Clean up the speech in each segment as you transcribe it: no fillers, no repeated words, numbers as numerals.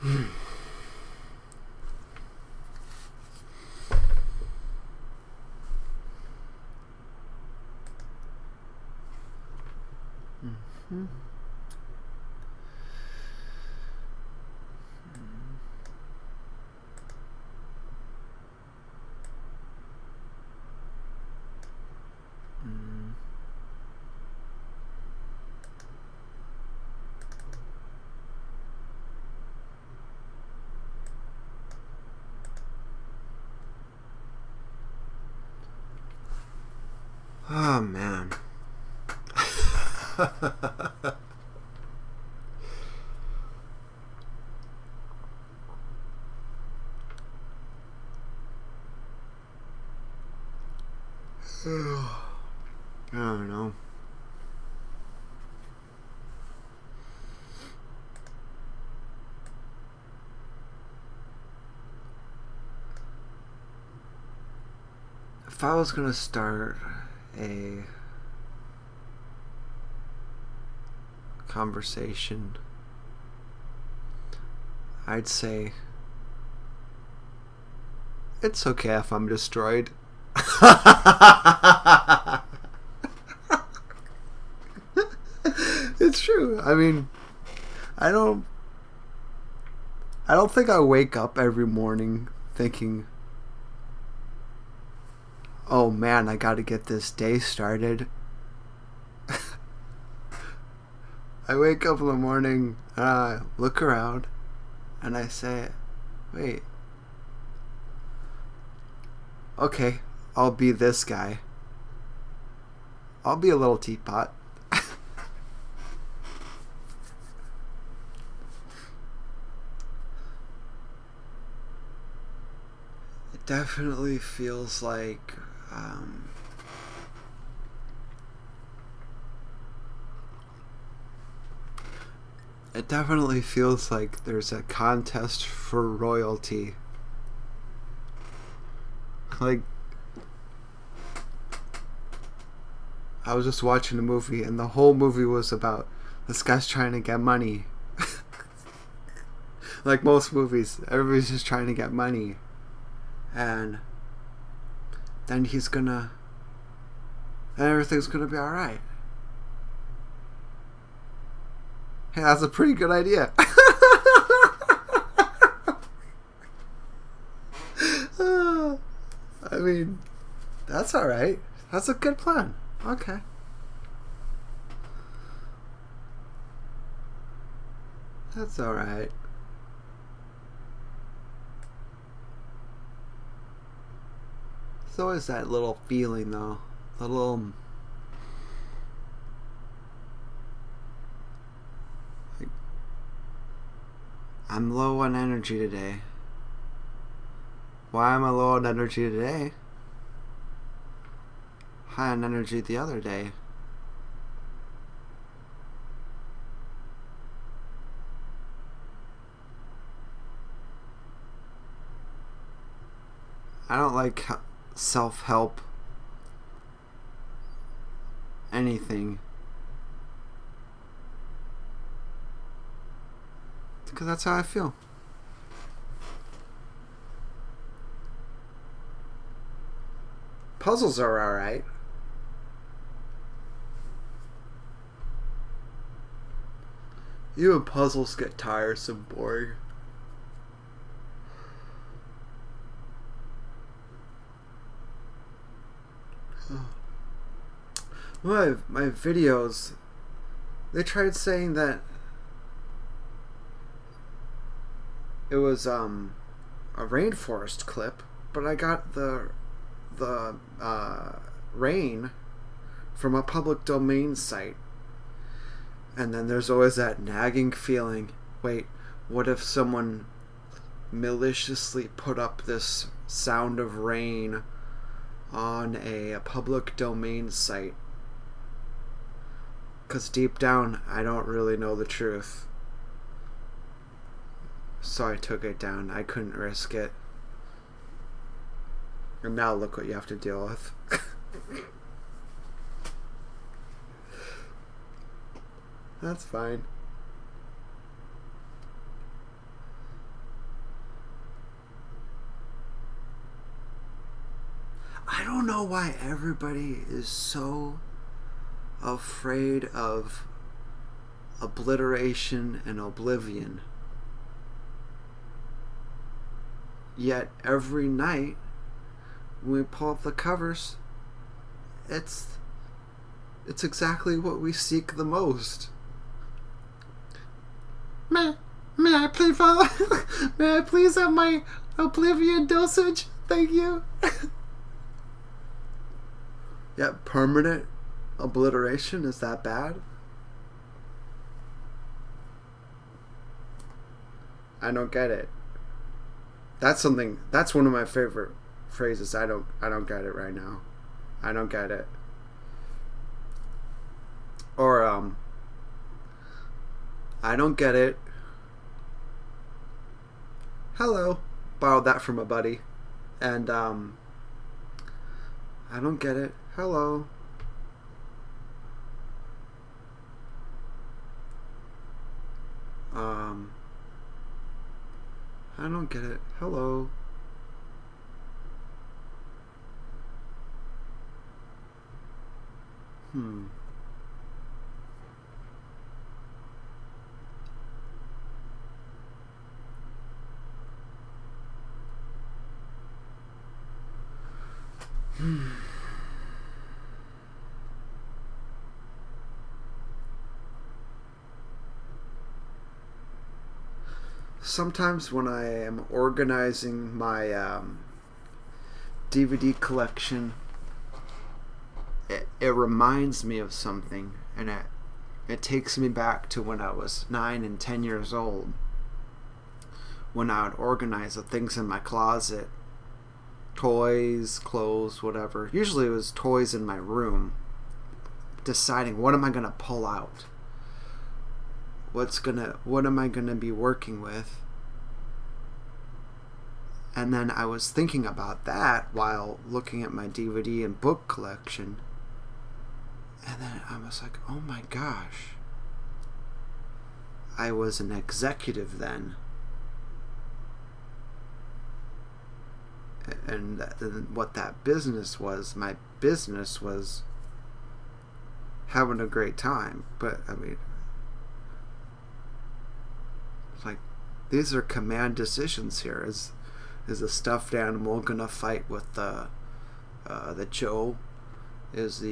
Mm-hmm. Oh man. I don't know. If I was gonna start a conversation, I'd say it's okay if I'm destroyed. It's true. I mean, I don't think I wake up every morning thinking, "Oh man, I got to get this day started." I wake up in the morning and I look around and I say, "Wait. Okay, I'll be this guy. I'll be a little teapot." It definitely feels like there's a contest for royalty. Like, I was just watching a movie and the whole movie was about this guy's trying to get money. Like most movies, everybody's just trying to get money. And then everything's gonna be alright. Hey, that's a pretty good idea. I mean, that's alright. That's a good plan. Okay. That's alright. There's always that little feeling, though. A little. Like, I'm low on energy today. Why am I low on energy today? High on energy the other day. I don't like self-help anything, because that's how I feel. Puzzles are alright. Even puzzles get tiresome, boring. My videos, they tried saying that it was a rainforest clip, but I got the rain from a public domain site. And then there's always that nagging feeling, wait, what if someone maliciously put up this sound of rain on a public domain site? Because deep down, I don't really know the truth. So I took it down. I couldn't risk it. And now look what you have to deal with. That's fine. know why everybody is so afraid of obliteration and oblivion. Yet every night when we pull up the covers, it's exactly what we seek the most. May I please follow? May I please have my oblivion dosage? Thank you. Yeah, permanent obliteration, is that bad? I don't get it. That's one of my favorite phrases. I don't get it right now. I don't get it. Or I don't get it. Hello. Borrowed that from a buddy. And I don't get it. Hello. I don't get it. Hello. Sometimes when I am organizing my DVD collection, it reminds me of something, and it takes me back to when I was 9 and 10 years old, when I would organize the things in my closet, toys, clothes, whatever. Usually it was toys in my room, deciding what am I going to pull out, what am I going to be working with. And then I was thinking about that while looking at my DVD and book collection. And then I was like, oh my gosh. I was an executive then. And what that business was, my business was having a great time. But, I mean, it's like, these are command decisions here. Is a stuffed animal gonna fight with the Joe? Is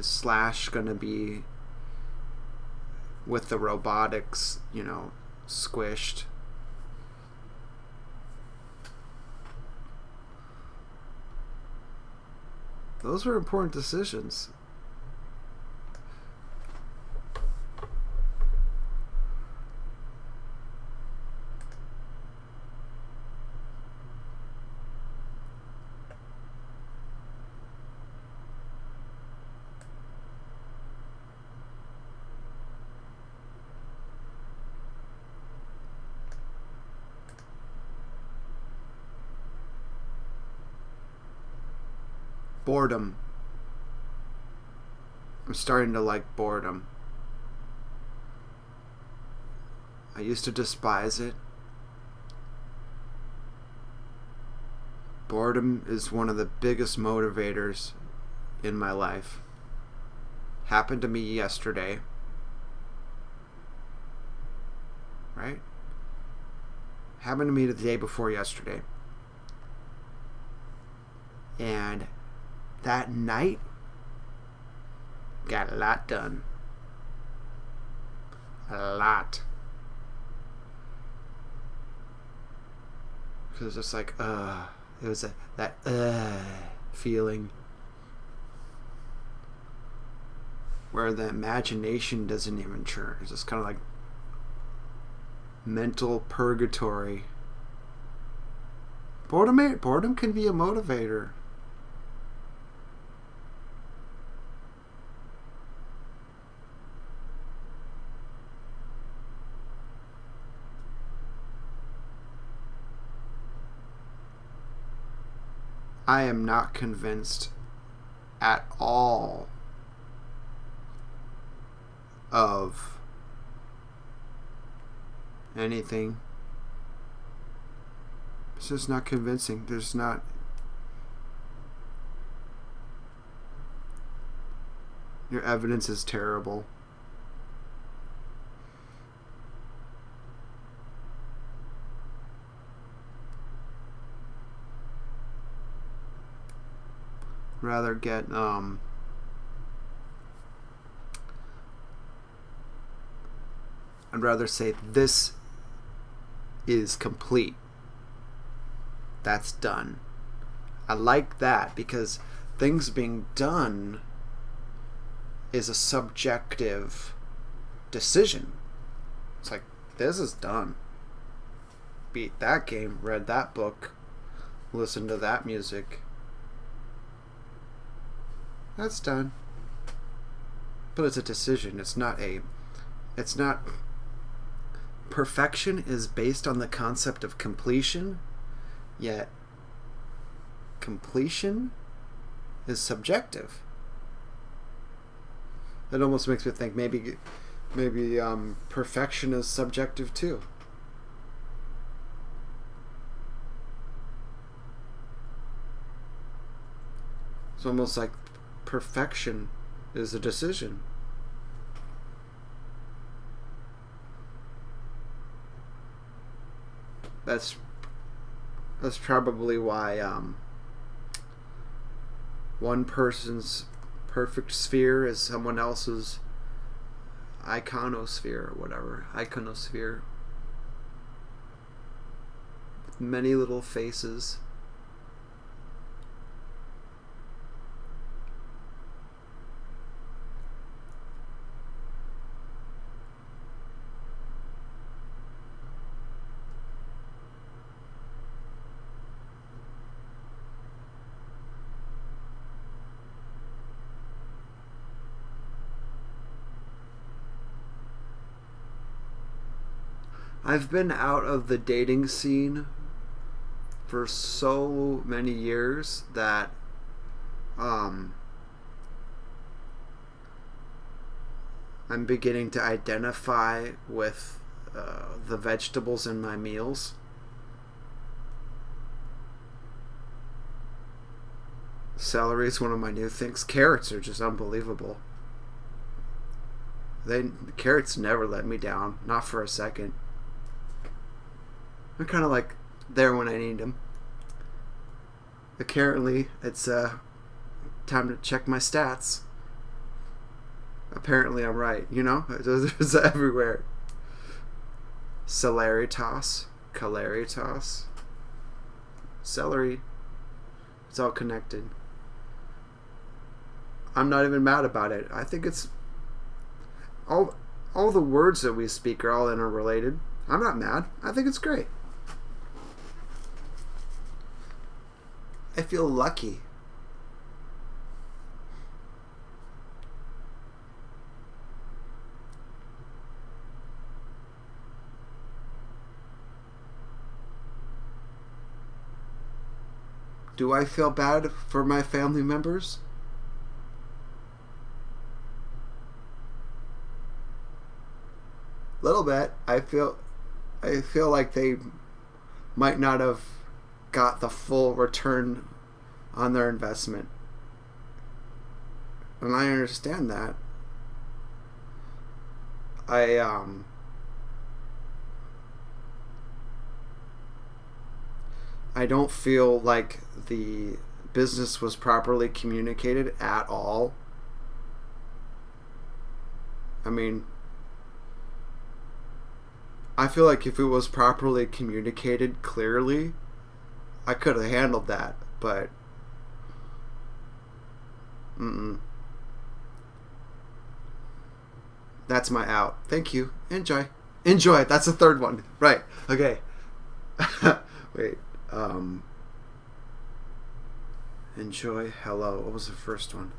Slash gonna be with the robotics, squished? Those were important decisions. Boredom. I'm starting to like boredom. I used to despise it. Boredom is one of the biggest motivators in my life. Happened to me yesterday. Right? Happened to me the day before yesterday. And that night, got a lot done. A lot. Because it's like, it was that feeling where the imagination doesn't even churn. It's just kind of like mental purgatory. Boredom can be a motivator. I am not convinced at all of anything It's just not convincing. There's not. Your evidence is terrible. Rather get I'd rather say this is complete. That's done. I like that because things being done is a subjective decision. It's like, this is done. Beat that game, read that book, listened to that music. That's done. But it's a decision. It's not. Perfection is based on the concept of completion, yet completion is subjective. It almost makes me think maybe perfection is subjective too. It's almost like perfection is a decision. That's probably why one person's perfect sphere is someone else's iconosphere or whatever. Iconosphere. With many little faces. I've been out of the dating scene for so many years that I'm beginning to identify with the vegetables in my meals. Celery is one of my new things. Carrots are just unbelievable. Carrots never let me down, not for a second. They're kind of like there when I need them. Apparently, it's time to check my stats. Apparently, I'm right. You know, there's everywhere. Celeritas, Caleritas, celery. It's all connected. I'm not even mad about it. I think it's all the words that we speak are all interrelated. I'm not mad. I think it's great. I feel lucky. Do I feel bad for my family members? Little bit. I feel like they might not have got the full return on their investment. And I understand that. I don't feel like the business was properly communicated at all. I mean, I feel like if it was properly communicated clearly, I could have handled that, but that's my out. Thank you. Enjoy. That's the third one. Right. Okay. Wait. Enjoy. Hello. What was the first one?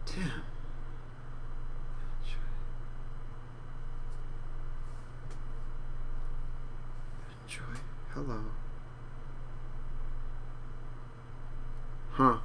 Damn. Enjoy. Hello. Huh.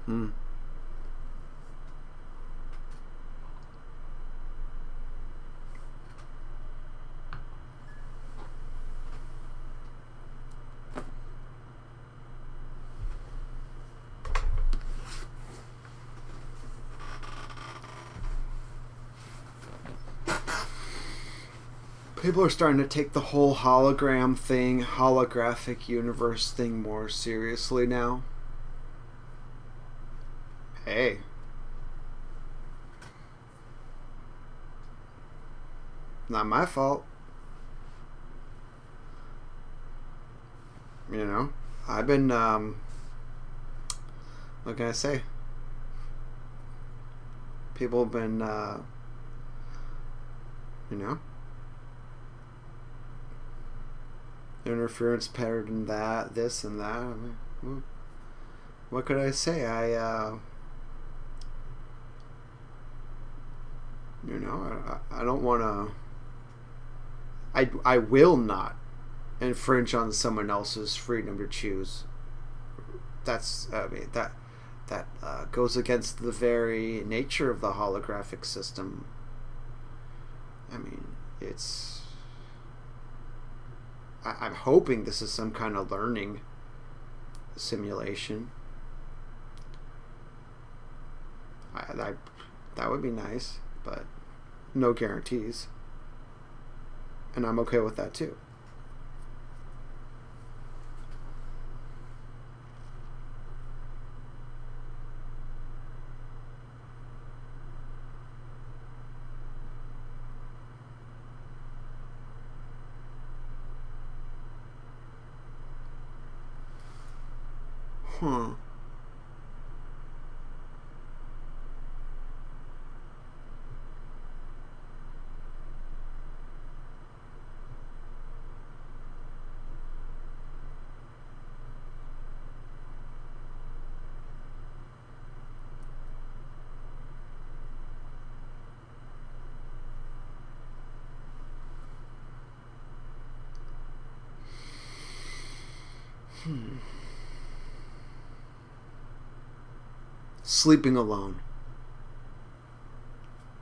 Hmm. People are starting to take the whole hologram thing, holographic universe thing more seriously now. Hey. Not my fault. You know? I've been, what can I say? People have been, you know? Interference pattern, that, this, and that. I mean, what could I say? You know, I don't want to. I will not infringe on someone else's freedom to choose. That's, I mean, that goes against the very nature of the holographic system. I mean, it's. I'm hoping this is some kind of learning simulation. That would be nice, but no guarantees. And I'm okay with that too. Huh. Sleeping alone.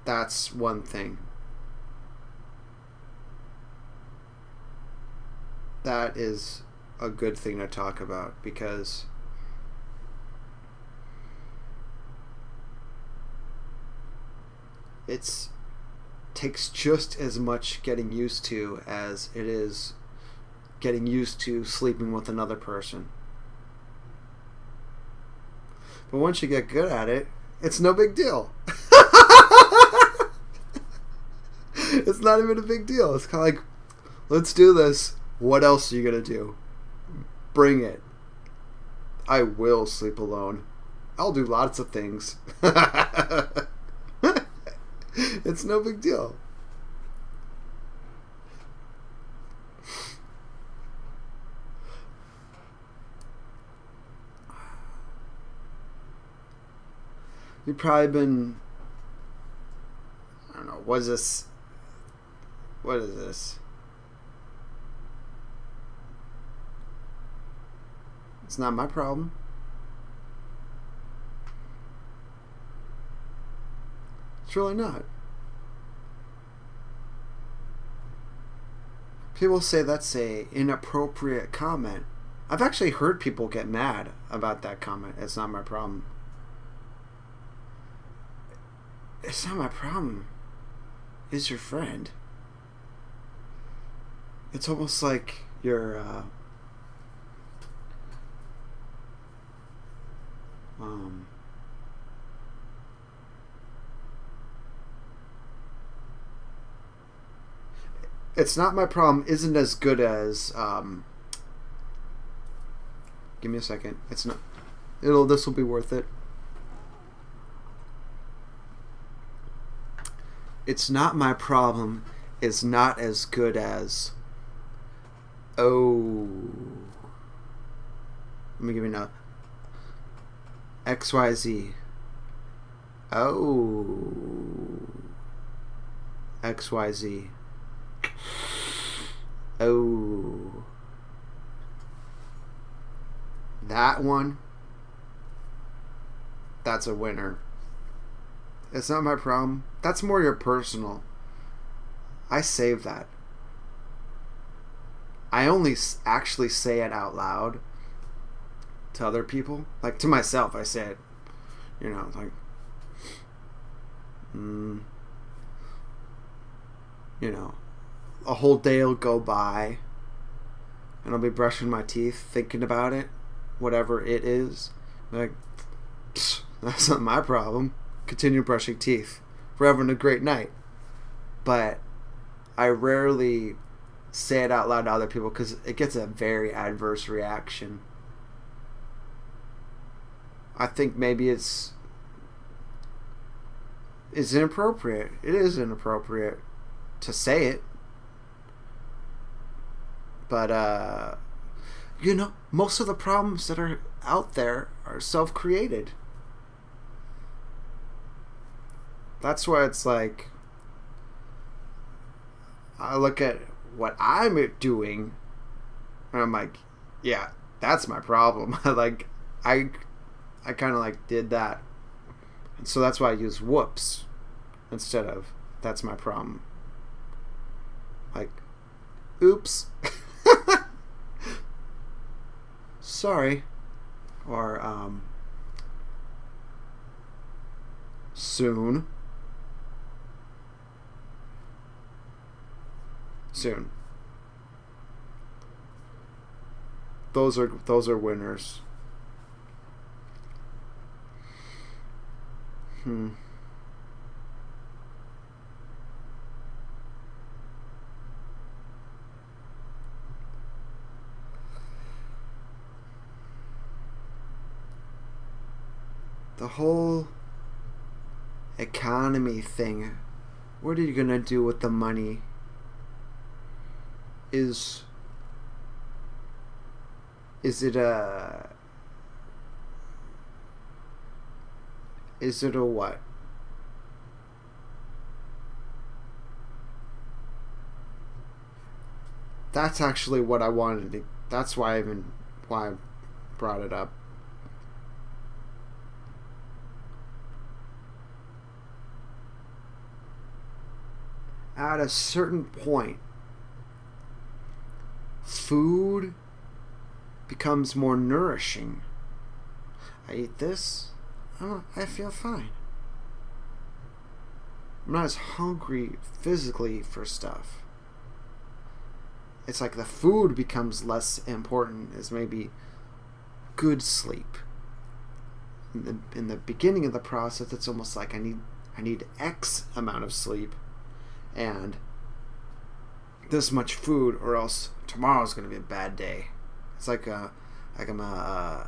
That's one thing. That is a good thing to talk about because it's takes just as much getting used to as it is getting used to sleeping with another person. But once you get good at it, it's no big deal. It's not even a big deal. It's kind of like, let's do this. What else are you going to do? Bring it. I will sleep alone. I'll do lots of things. It's no big deal. You've probably been, I don't know, what is this? What is this? It's not my problem. It's really not. People say that's a inappropriate comment. I've actually heard people get mad about that comment. It's not my problem. It's not my problem. Is your friend. It's almost like you're it's not my problem isn't as good as give me a second. It's not this will be worth it. It's not my problem is not as good as oh, let me give you a XYZ. Oh, XYZ. Oh, that one. that's a winner. It's not my problem. That's more your personal. I save that. I only actually say it out loud to other people. Like, to myself, I say it. You know, like, you know, a whole day will go by and I'll be brushing my teeth, thinking about it, whatever it is. Like, that's not my problem. Continue brushing teeth. We're having a great night. But I rarely say it out loud to other people because it gets a very adverse reaction. I think maybe it's inappropriate. It is inappropriate to say it. But, you know, most of the problems that are out there are self-created. That's why it's like, I look at what I'm doing and I'm like, yeah, that's my problem. Like, I kind of like did that. And so that's why I use whoops instead of that's my problem. Like, oops. Sorry. Or, soon. Soon. Those are winners. The whole economy thing, what are you gonna do with the money? Is it a what? That's actually what I wanted to. That's why I brought it up. At a certain point, food becomes more nourishing. I eat this, I feel fine. I'm not as hungry physically for stuff. It's like the food becomes less important as maybe good sleep. In the beginning of the process, it's almost like I need X amount of sleep and this much food, or else tomorrow's going to be a bad day. It's like I'm a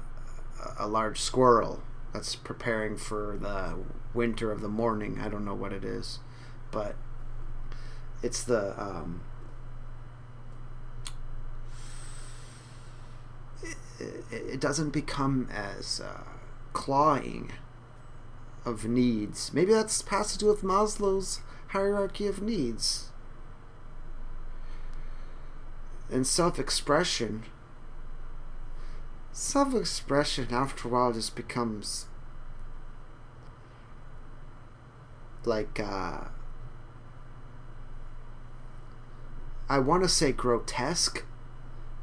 large squirrel that's preparing for the winter of the morning. I don't know what it is, but it's the it doesn't become as clawing of needs. Maybe that's has to do with Maslow's hierarchy of needs. And self-expression after a while just becomes like I want to say grotesque,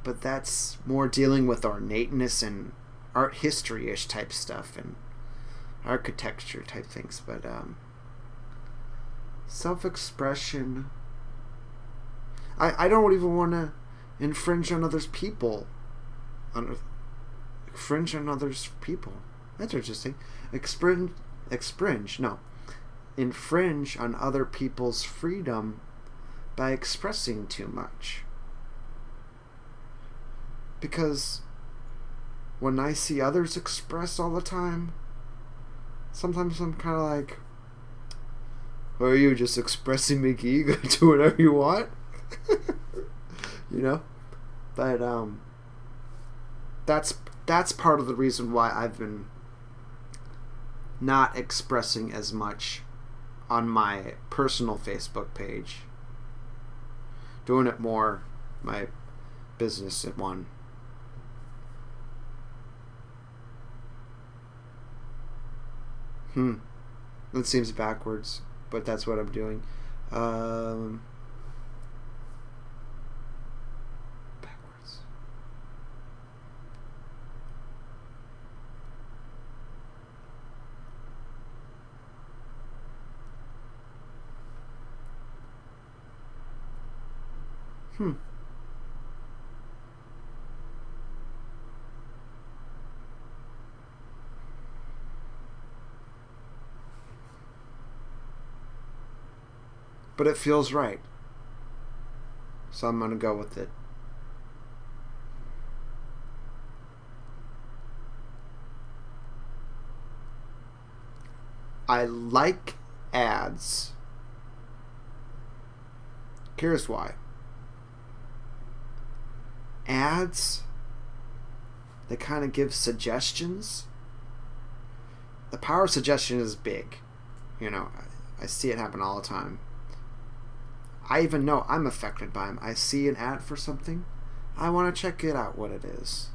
but that's more dealing with ornateness and art history-ish type stuff and architecture type things. But self-expression, I don't even want to infringe on others' people. Infringe on others' people. That's interesting. Infringe on other people's freedom by expressing too much. Because when I see others express all the time, sometimes I'm kind of like, or are you just expressing Mickey? You go do whatever you want? You know? But that's part of the reason why I've been not expressing as much on my personal Facebook page. Doing it more my business at one. That seems backwards, but that's what I'm doing. Backwards. But it feels right. So I'm going to go with it. I like ads. Here's why. Ads, they kind of give suggestions. The power of suggestion is big. You know, I see it happen all the time. I even know I'm affected by them. I see an ad for something. I want to check it out, what it is.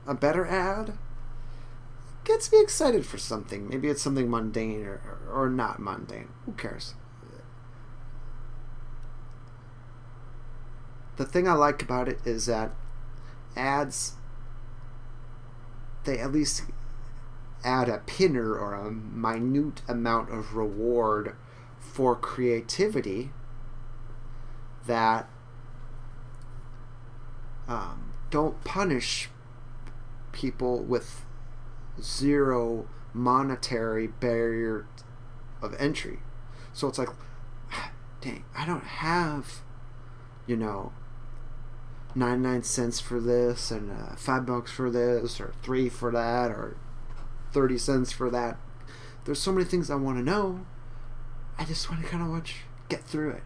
A better ad gets me excited for something. Maybe it's something mundane or not mundane. Who cares? The thing I like about it is that ads, they at least add a pinner or a minute amount of reward for creativity that don't punish people with zero monetary barrier of entry. So it's like, dang, I don't have, 99 cents for this and $5 for this or $3 for that or 30 cents for that. There's so many things I want to know. I just want to kind of get through it.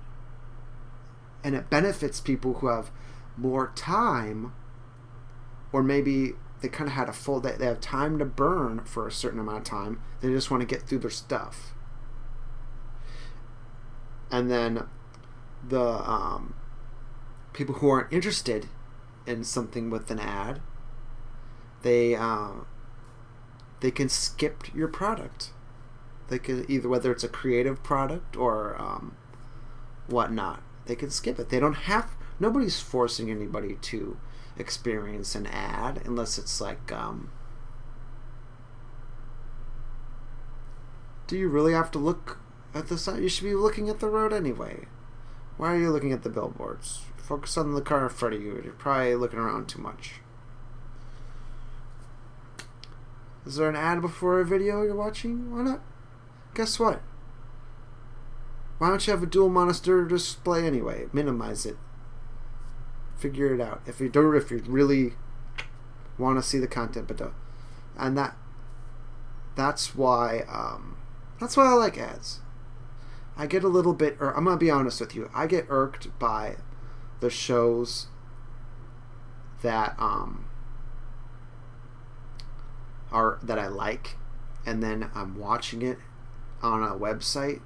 And it benefits people who have more time, or maybe they kind of had a full day. They have time to burn for a certain amount of time. They just want to get through their stuff. And then the people who aren't interested in something with an ad, they can skip your product. They can either, whether it's a creative product or whatnot, they can skip it. They don't have. Nobody's forcing anybody to experience an ad unless it's like. Do you really have to look at the sign? You should be looking at the road anyway. Why are you looking at the billboards? Focus on the car in front of you. You're probably looking around too much. Is there an ad before a video you're watching? Why not? Guess what? Why don't you have a dual monitor display anyway? Minimize it. Figure it out. If you really want to see the content, but don't. And that's why I like ads. I get a little bit, or I'm gonna be honest with you, I get irked by the shows that that I like, and then I'm watching it on a website,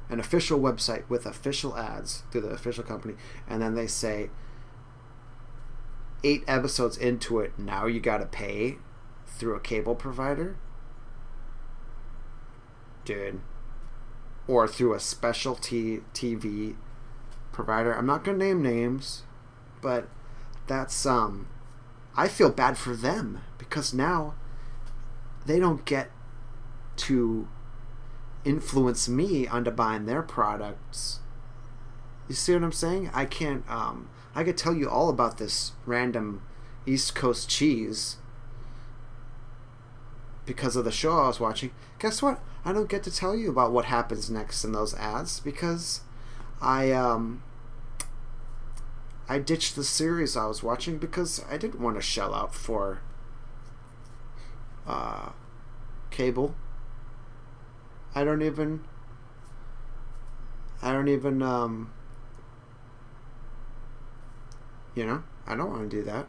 an official website with official ads through the official company, and then they say 8 episodes into it, now you gotta pay through a cable provider. Dude. Or through a specialty TV provider. I'm not gonna name names, but that's I feel bad for them because now they don't get to influence me onto buying their products. You see what I'm saying? I can't I could tell you all about this random East Coast cheese because of the show I was watching. Guess what? I don't get to tell you about what happens next in those ads because I ditched the series I was watching because I didn't want to shell out for cable. I don't even I don't want to do that.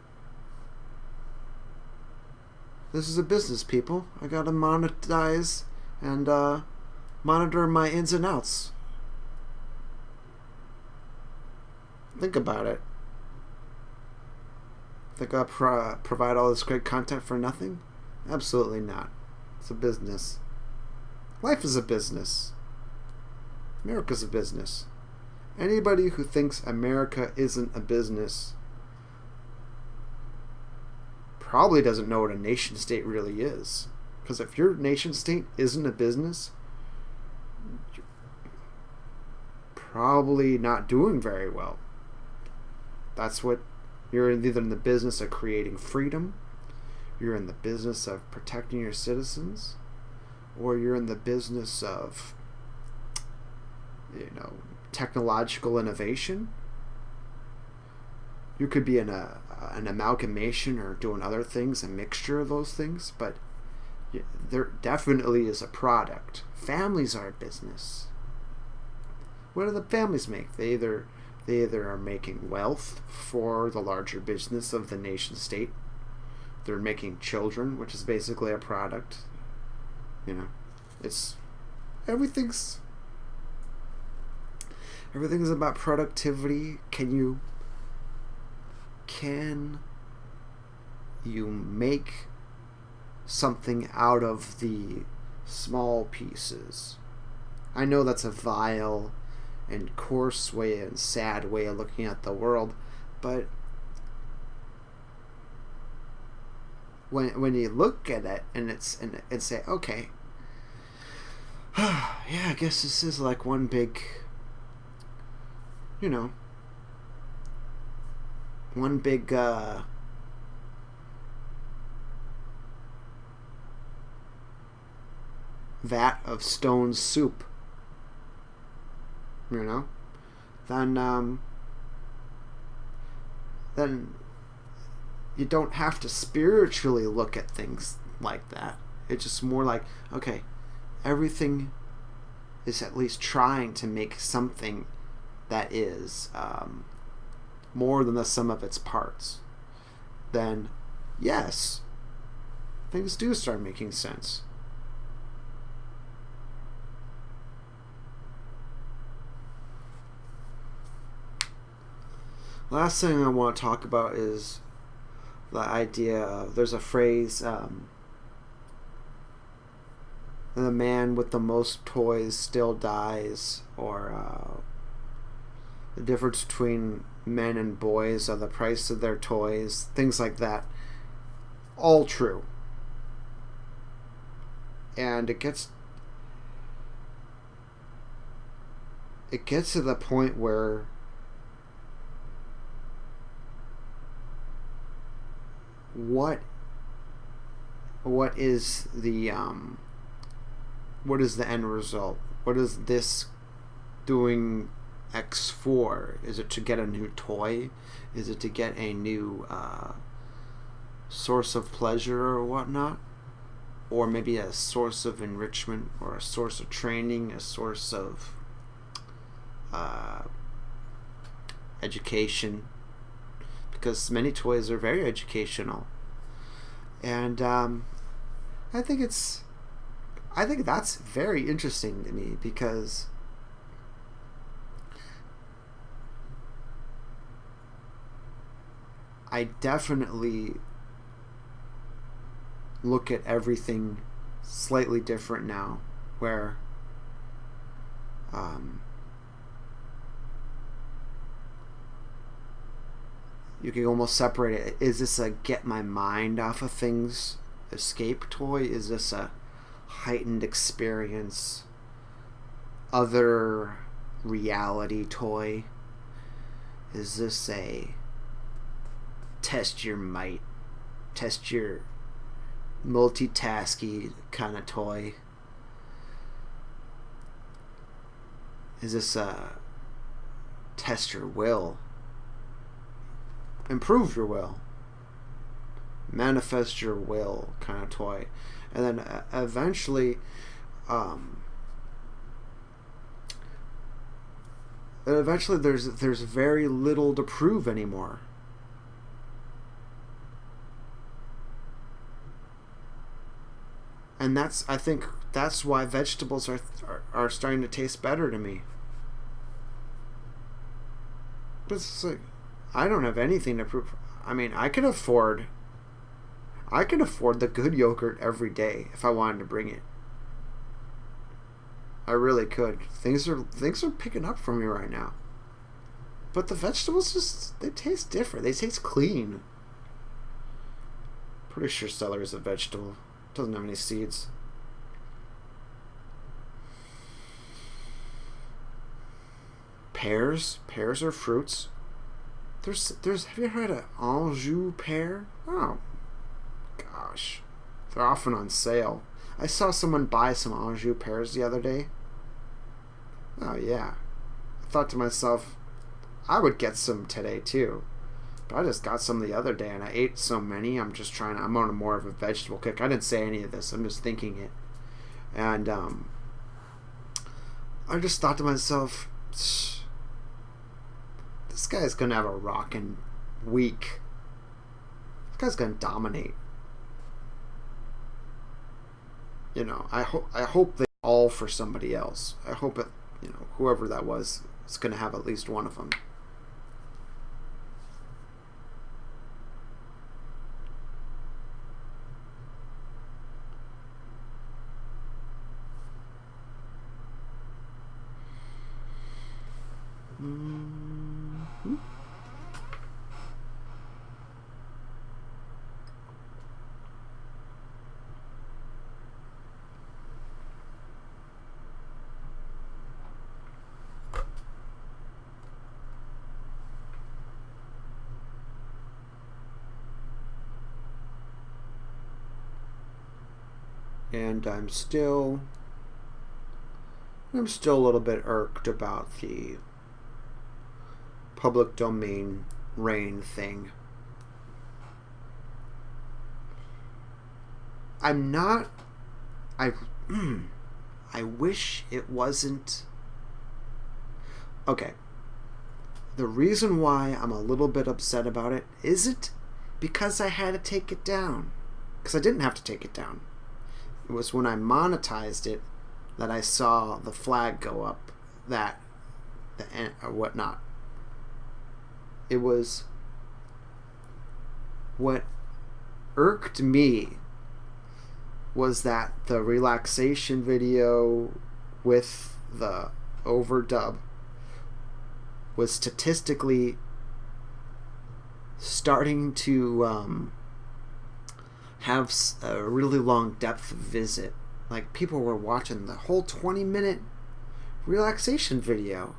This is a business, people. I gotta monetize and monitor my ins and outs. Think about it. Think I'll provide all this great content for nothing? Absolutely not. It's a business. Life is a business. America's a business. Anybody who thinks America isn't a business probably doesn't know what a nation state really is. Because if your nation state isn't a business, you're probably not doing very well. That's what you're either in the business of creating freedom, you're in the business of protecting your citizens, or you're in the business of, technological innovation. You could be in an amalgamation or doing other things, a mixture of those things, but there definitely is a product. Families are a business. What do the families make? They either are making wealth for the larger business of the nation state. They're making children, which is basically a product. It's everything's about productivity. Can you make something out of the small pieces? I know that's a vile and coarse way and sad way of looking at the world, but when you look at it and say, okay, yeah, I guess this is like one big, vat of stone soup, then you don't have to spiritually look at things like that. It's just more like, okay, everything is at least trying to make something that is more than the sum of its parts. Then, yes, things do start making sense. Last thing I want to talk about is the idea of, there's a phrase, the man with the most toys still dies, or the difference between men and boys are the price of their toys, things like that. All true. And it gets to the point where what is the end result? What is this doing X for? Is it to get a new toy? Is it to get a new source of pleasure or whatnot? Or maybe a source of enrichment, or a source of training, a source of education? Because many toys are very educational. And I think that's very interesting to me, because I definitely look at everything slightly different now, where you can almost separate it. Is this a get my mind off of things escape toy? Is this a heightened experience, other reality toy? Is this a test your might, test your multitasking kind of toy? Is this a test your will, improve your will, manifest your will kind of toy? And then eventually there's very little to prove anymore. And I think that's why vegetables are starting to taste better to me. But it's like, I don't have anything to prove. I mean, I could afford the good yogurt every day if I wanted to bring it. I really could. Things are picking up for me right now. But the vegetables they taste different. They taste clean. Pretty sure celery is a vegetable. Doesn't have any seeds. Pears are fruits. There's have you ever had an Anjou pear? Oh gosh. They're often on sale. I saw someone buy some Anjou pears the other day. Oh yeah. I thought to myself, I would get some today too. But I just got some the other day and I ate so many. I'm on a more of a vegetable kick. I didn't say any of this. I'm just thinking it. And I just thought to myself, this guy's gonna have a rockin' week. This guy's gonna dominate. You know, I hope they all for somebody else. I hope it, you know, whoever that was is gonna have at least one of them. Mm-hmm. And I'm still a little bit irked about the public domain rain thing. I'm not. I wish it wasn't. Okay. The reason why I'm a little bit upset about it isn't because I had to take it down. Because I didn't have to take it down. It was when I monetized it that I saw the flag go up, or whatnot. It was what irked me was that the relaxation video with the overdub was statistically starting to have a really long depth of visit. Like, people were watching the whole 20-minute relaxation video.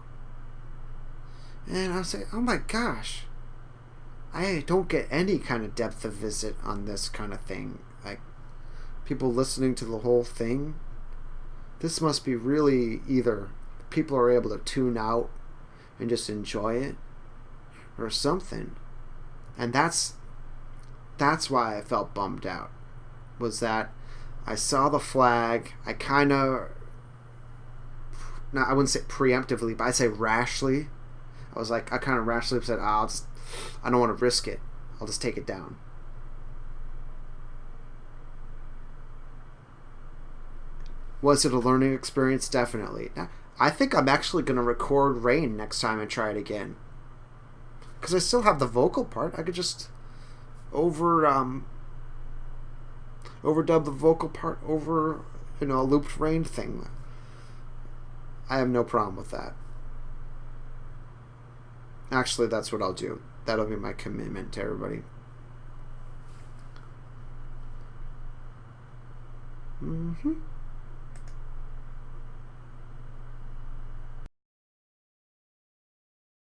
And I was like, oh my gosh. I don't get any kind of depth of visit on this kind of thing. Like, people listening to the whole thing. This must be really either people are able to tune out and just enjoy it, or something. And that's why I felt bummed out. Was that I saw the flag. I kind of, I wouldn't say preemptively, but I'd say rashly. I kind of rashly said, I don't want to risk it. I'll just take it down. Was it a learning experience? Definitely. I think I'm actually going to record rain next time I try it again. Because I still have the vocal part. I could just overdub the vocal part over, a looped rain thing. I have no problem with that. Actually, that's what I'll do. That'll be my commitment to everybody. Mm-hmm.